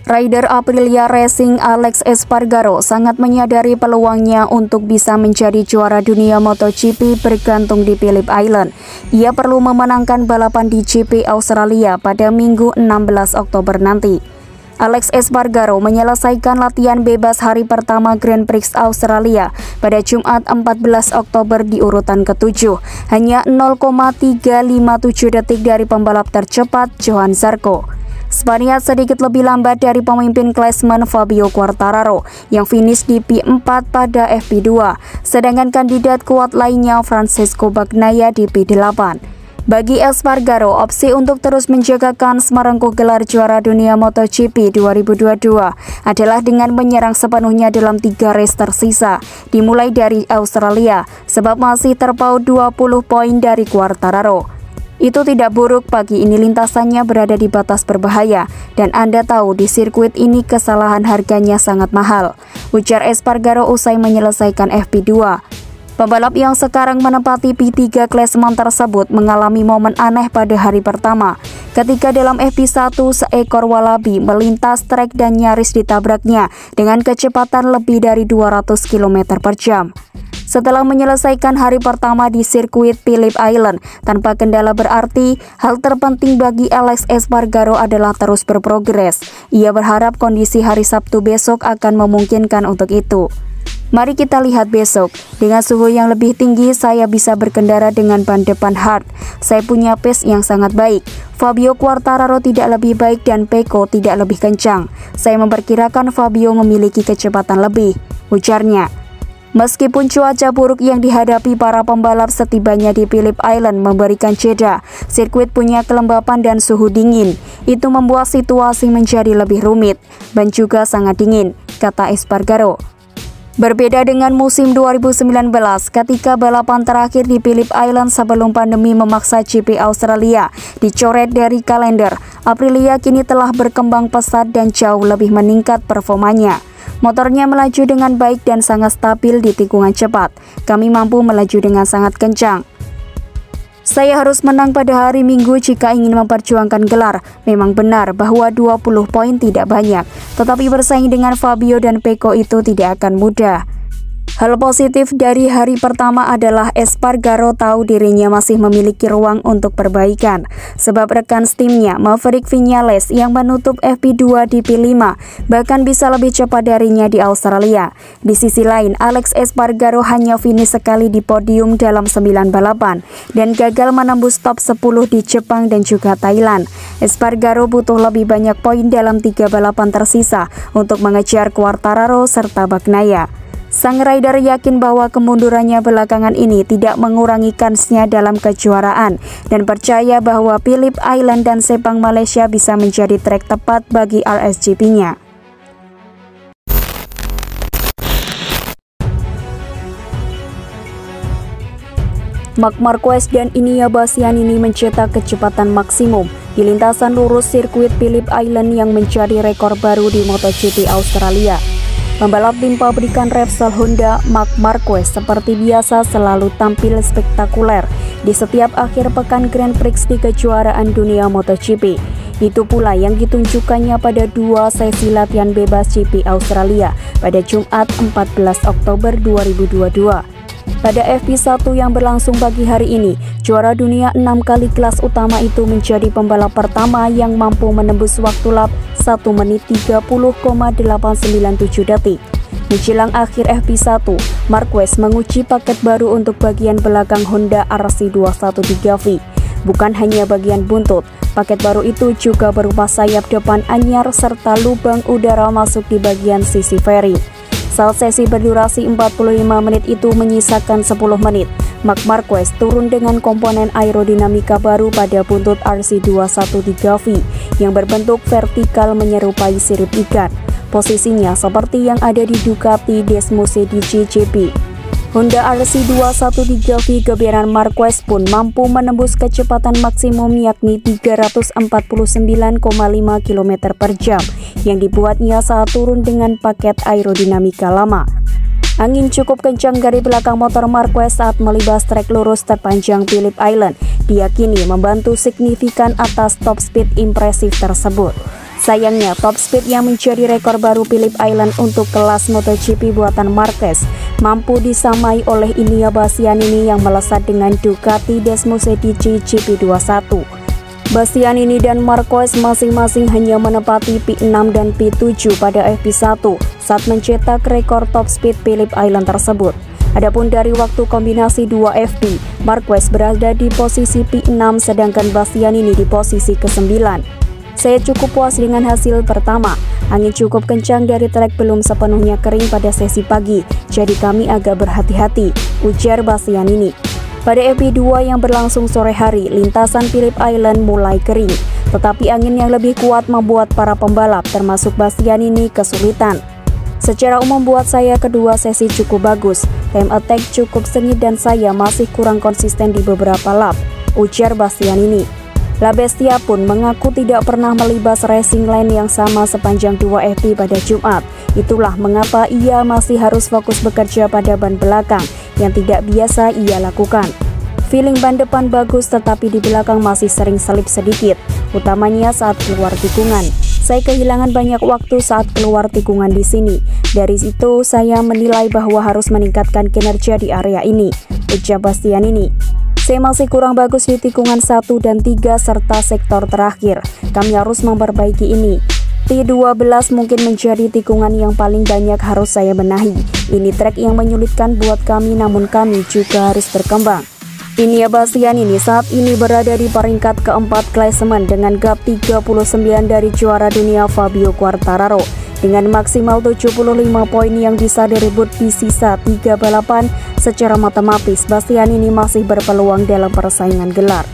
Rider Aprilia Racing Alex Espargaro sangat menyadari peluangnya untuk bisa menjadi juara dunia MotoGP bergantung di Phillip Island. Ia perlu memenangkan balapan di GP Australia pada Minggu 16 Oktober nanti. Alex Espargaro menyelesaikan latihan bebas hari pertama Grand Prix Australia pada Jumat 14 Oktober di urutan ke-7, hanya 0,357 detik dari pembalap tercepat Johann Zarco. Spaniard sedikit lebih lambat dari pemimpin klasemen Fabio Quartararo yang finish di P4 pada FP2, sedangkan kandidat kuat lainnya Francesco Bagnaia di P8. Bagi Espargaro, opsi untuk terus menjaga kans merengkuh gelar juara dunia MotoGP 2022 adalah dengan menyerang sepenuhnya dalam 3 race tersisa, dimulai dari Australia, sebab masih terpaut 20 poin dari Quartararo. Itu tidak buruk, pagi ini lintasannya berada di batas berbahaya, dan Anda tahu di sirkuit ini kesalahan harganya sangat mahal, ujar Espargaro usai menyelesaikan FP2. Pembalap yang sekarang menempati P3 klasemen tersebut mengalami momen aneh pada hari pertama, ketika dalam FP1 seekor walabi melintas trek dan nyaris ditabraknya dengan kecepatan lebih dari 200 km per jam. Setelah menyelesaikan hari pertama di sirkuit Phillip Island tanpa kendala berarti, hal terpenting bagi Alex Espargaro adalah terus berprogres. Ia berharap kondisi hari Sabtu besok akan memungkinkan untuk itu. Mari kita lihat besok. Dengan suhu yang lebih tinggi, saya bisa berkendara dengan ban depan hard. Saya punya pace yang sangat baik. Fabio Quartararo tidak lebih baik dan Pecco tidak lebih kencang. Saya memperkirakan Fabio memiliki kecepatan lebih, ujarnya. Meskipun cuaca buruk yang dihadapi para pembalap setibanya di Phillip Island memberikan jeda, sirkuit punya kelembapan dan suhu dingin. Itu membuat situasi menjadi lebih rumit, dan juga sangat dingin, kata Espargaro. Berbeda dengan musim 2019, ketika balapan terakhir di Phillip Island sebelum pandemi memaksa GP Australia dicoret dari kalender, Aprilia kini telah berkembang pesat dan jauh lebih meningkat performanya. Motornya melaju dengan baik dan sangat stabil di tikungan cepat. Kami mampu melaju dengan sangat kencang. Saya harus menang pada hari Minggu jika ingin memperjuangkan gelar. Memang benar bahwa 20 poin tidak banyak, tetapi bersaing dengan Fabio dan Pecco itu tidak akan mudah. Hal positif dari hari pertama adalah Espargaro tahu dirinya masih memiliki ruang untuk perbaikan, sebab rekan timnya Maverick Viñales yang menutup FP2 di P5 bahkan bisa lebih cepat darinya di Australia. Di sisi lain, Alex Espargaro hanya finish sekali di podium dalam 9 balapan dan gagal menembus top 10 di Jepang dan juga Thailand. Espargaro butuh lebih banyak poin dalam 3 balapan tersisa untuk mengejar Quartararo serta Bagnaia. Sang rider yakin bahwa kemundurannya belakangan ini tidak mengurangi kansnya dalam kejuaraan dan percaya bahwa Phillip Island dan Sepang Malaysia bisa menjadi trek tepat bagi RSGP-nya. Marc Marquez dan Enea Bastianini mencetak kecepatan maksimum di lintasan lurus sirkuit Phillip Island yang menjadi rekor baru di MotoGP Australia. Pembalap tim pabrikan Repsol Honda, Marc Marquez, seperti biasa selalu tampil spektakuler di setiap akhir pekan Grand Prix di kejuaraan dunia MotoGP. Itu pula yang ditunjukkannya pada 2 sesi latihan bebas GP Australia pada Jumat 14 Oktober 2022. Pada FP1 yang berlangsung pagi hari ini, juara dunia 6 kali kelas utama itu menjadi pembalap pertama yang mampu menembus waktu lap 1 menit 30,897 detik. Menjelang akhir FP1, Marquez menguji paket baru untuk bagian belakang Honda RC213V. Bukan hanya bagian buntut, paket baru itu juga berupa sayap depan anyar serta lubang udara masuk di bagian sisi fairing. Saat sesi berdurasi 45 menit itu menyisakan 10 menit, Marc Marquez turun dengan komponen aerodinamika baru pada buntut RC213V yang berbentuk vertikal menyerupai sirip ikan. Posisinya seperti yang ada di Ducati Desmose di GP. Honda RC213V geberan Marquez pun mampu menembus kecepatan maksimum yakni 349,5 km per jam yang dibuatnya saat turun dengan paket aerodinamika lama. Angin cukup kencang dari belakang motor Marquez saat melibas trek lurus terpanjang Phillip Island diyakini membantu signifikan atas top speed impresif tersebut. Sayangnya, top speed yang menjadi rekor baru Phillip Island untuk kelas MotoGP buatan Marquez mampu disamai oleh Enea Bastianini yang melesat dengan Ducati Desmosedici GP21. Bastianini dan Marquez masing-masing hanya menepati P6 dan P7 pada FP1 saat mencetak rekor top speed Phillip Island tersebut. Adapun dari waktu kombinasi 2 FP, Marquez berada di posisi P6 sedangkan Bastianini di posisi ke-9. Saya cukup puas dengan hasil pertama. Angin cukup kencang dari trek belum sepenuhnya kering pada sesi pagi, jadi kami agak berhati-hati, ujar Bastianini. Pada FP2 yang berlangsung sore hari, lintasan Phillip Island mulai kering, tetapi angin yang lebih kuat membuat para pembalap termasuk Bastianini kesulitan. Secara umum buat saya kedua sesi cukup bagus, time attack cukup sengit dan saya masih kurang konsisten di beberapa lap, ujar Bastianini. La Bestia pun mengaku tidak pernah melibas racing line yang sama sepanjang 2 FP pada Jumat. Itulah mengapa ia masih harus fokus bekerja pada ban belakang yang tidak biasa ia lakukan. Feeling ban depan bagus tetapi di belakang masih sering selip sedikit, utamanya saat keluar tikungan. Saya kehilangan banyak waktu saat keluar tikungan di sini. Dari situ saya menilai bahwa harus meningkatkan kinerja di area ini, ujar Bastianini. Saya masih kurang bagus di tikungan 1 dan 3 serta sektor terakhir. Kami harus memperbaiki ini. T12 mungkin menjadi tikungan yang paling banyak harus saya benahi. Ini trek yang menyulitkan buat kami namun kami juga harus berkembang. Enea Bastianini saat ini berada di peringkat keempat klasemen dengan gap 39 dari juara dunia Fabio Quartararo. Dengan maksimal 75 poin yang bisa direbut di sisa 3 balapan, secara matematis Bastianini masih berpeluang dalam persaingan gelar.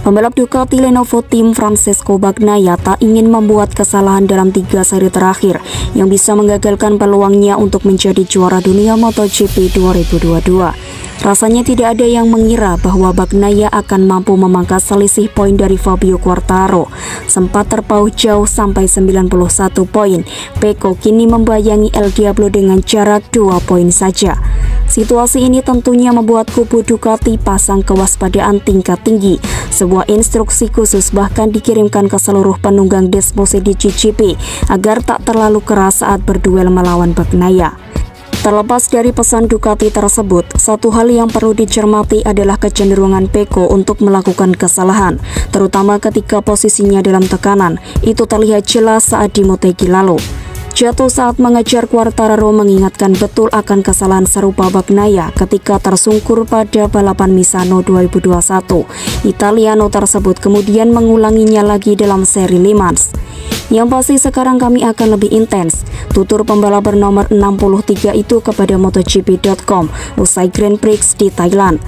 Pembalap Ducati Lenovo Team Francesco Bagnaia tak ingin membuat kesalahan dalam 3 seri terakhir yang bisa menggagalkan peluangnya untuk menjadi juara dunia MotoGP 2022. Rasanya tidak ada yang mengira bahwa Bagnaia akan mampu memangkas selisih poin dari Fabio Quartararo. Sempat terpaut jauh sampai 91 poin, Pecco kini membayangi El Diablo dengan jarak 2 poin saja. Situasi ini tentunya membuat kubu Ducati pasang kewaspadaan tingkat tinggi. Sebuah instruksi khusus bahkan dikirimkan ke seluruh penunggang Desmosedici GP agar tak terlalu keras saat berduel melawan Bagnaia. Terlepas dari pesan Ducati tersebut, satu hal yang perlu dicermati adalah kecenderungan Pecco untuk melakukan kesalahan, terutama ketika posisinya dalam tekanan. Itu terlihat jelas saat di Motegi lalu. Jatuh saat mengejar Quartararo mengingatkan betul akan kesalahan serupa Bagnaia ketika tersungkur pada balapan Misano 2021. Italiano tersebut kemudian mengulanginya lagi dalam seri Le Mans. Yang pasti sekarang kami akan lebih intens, tutur pembalap bernomor 63 itu kepada MotoGP.com usai Grand Prix di Thailand.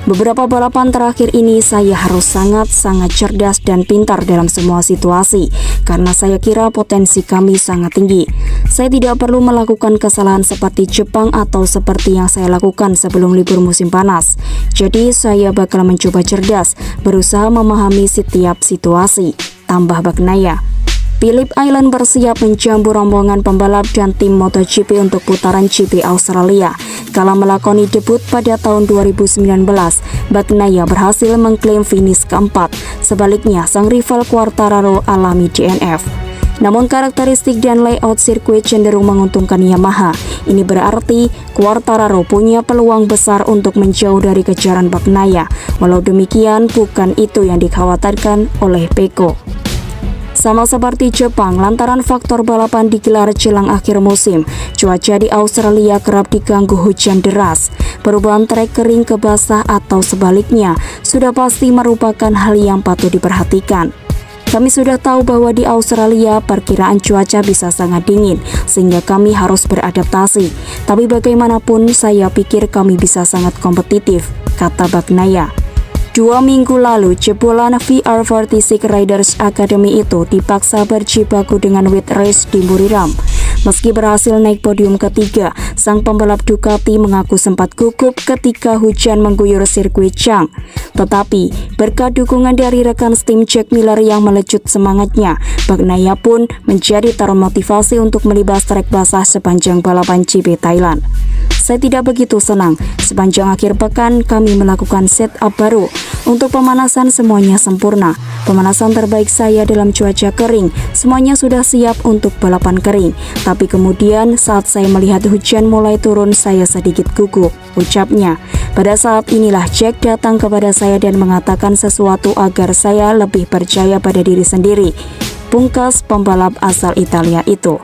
Beberapa balapan terakhir ini saya harus sangat cerdas dan pintar dalam semua situasi karena saya kira potensi kami sangat tinggi. Saya tidak perlu melakukan kesalahan seperti Jepang atau seperti yang saya lakukan sebelum libur musim panas. Jadi saya bakal mencoba cerdas, berusaha memahami setiap situasi, tambah Bagnaia. Phillip Island bersiap menjamu rombongan pembalap dan tim MotoGP untuk putaran GP Australia. Kala melakoni debut pada tahun 2019, Bagnaia berhasil mengklaim finish keempat. Sebaliknya, sang rival Quartararo alami DNF. Namun karakteristik dan layout sirkuit cenderung menguntungkan Yamaha. Ini berarti Quartararo punya peluang besar untuk menjauh dari kejaran Bagnaia. Walau demikian, bukan itu yang dikhawatirkan oleh Pecco. Sama seperti Jepang, lantaran faktor balapan digelar jelang akhir musim, cuaca di Australia kerap diganggu hujan deras. Perubahan trek kering ke basah atau sebaliknya sudah pasti merupakan hal yang patut diperhatikan. Kami sudah tahu bahwa di Australia perkiraan cuaca bisa sangat dingin, sehingga kami harus beradaptasi. Tapi bagaimanapun saya pikir kami bisa sangat kompetitif, kata Bagnaia. 2 minggu lalu, jebolan VR46 Riders Academy itu dipaksa berjibaku dengan wet race di Buriram. Meski berhasil naik podium ketiga, sang pembalap Ducati mengaku sempat gugup ketika hujan mengguyur sirkuit Chang. Tetapi, berkat dukungan dari rekan tim Jack Miller yang melecut semangatnya, Bagnaia pun menjadi termotivasi untuk melibas trek basah sepanjang balapan GP Thailand. Saya tidak begitu senang. Sepanjang akhir pekan kami melakukan setup baru. Untuk pemanasan semuanya sempurna. Pemanasan terbaik saya dalam cuaca kering. Semuanya sudah siap untuk balapan kering. Tapi kemudian saat saya melihat hujan mulai turun, saya sedikit gugup, ucapnya. Pada saat inilah Jack datang kepada saya dan mengatakan sesuatu agar saya lebih percaya pada diri sendiri. Pungkas pembalap asal Italia itu.